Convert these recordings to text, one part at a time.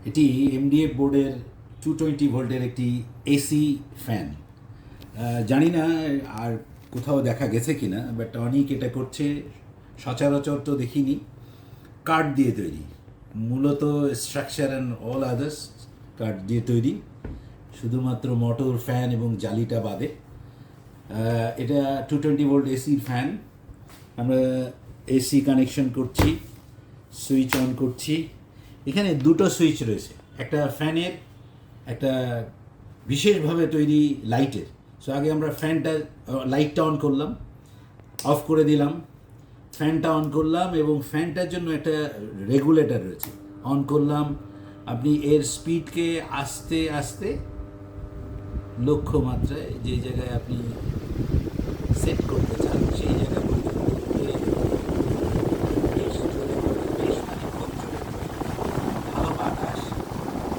এটি এমডিএফ বোর্ডের 220 ভোল্টের একটি এসি ফ্যান। জানি না আর কোথাও দেখা গেছে কিনা, বাট অনেক এটা করছে, সচরাচর তো দেখিনি। কাঠ দিয়ে তৈরি, মূলত স্ট্রাকচার অ্যান্ড অল আদার্স কাঠ দিয়ে তৈরি, শুধুমাত্র মোটর, ফ্যান এবং জালিটা বাদে। এটা 220 ভোল্ট এসির ফ্যান। আমরা এসি কানেকশন করছি, সুইচ অন করছি। এখানে দুটো সুইচ রয়েছে, একটা ফ্যানের, একটা বিশেষভাবে তৈরি লাইটের। সো আগে আমরা লাইটটা অন করলাম, অফ করে দিলাম, ফ্যানটা অন করলাম এবং ফ্যানটার জন্য একটা রেগুলেটর রয়েছে, অন করলাম। আপনি এর স্পিডকে আস্তে আস্তে লক্ষ্যমাত্রায় যে জায়গায় আপনি সেট করতে চান সেই জায়গায় বেশ জোরে করে, বেশ খানিকক্ষণ জোরে করে, ভালো বাতাস,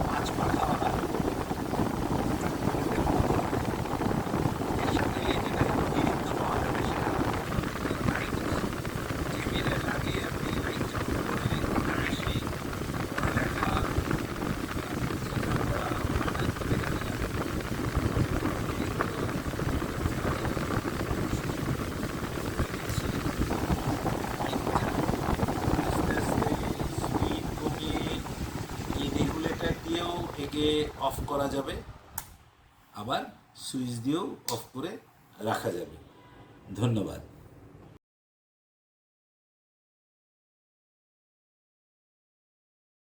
5 পাখাওয়ালা, এর সাথে যেটা অতিরিক্ত পাওয়া যাবে সেটা লাইট। টেবিলে লাগিয়ে আপনি লাইট চালু করে আকাশে পড়ালেখা, চিন্তা করা, আনন্দ দেখা যাবে। আস্তে আস্তে স্পিড কমিয়ে এই রেগুলেটর দিয়েও একে অফ করা যাবে, আবার সুইচ দিয়েও অফ করে রাখা যাবে। ধন্যবাদ।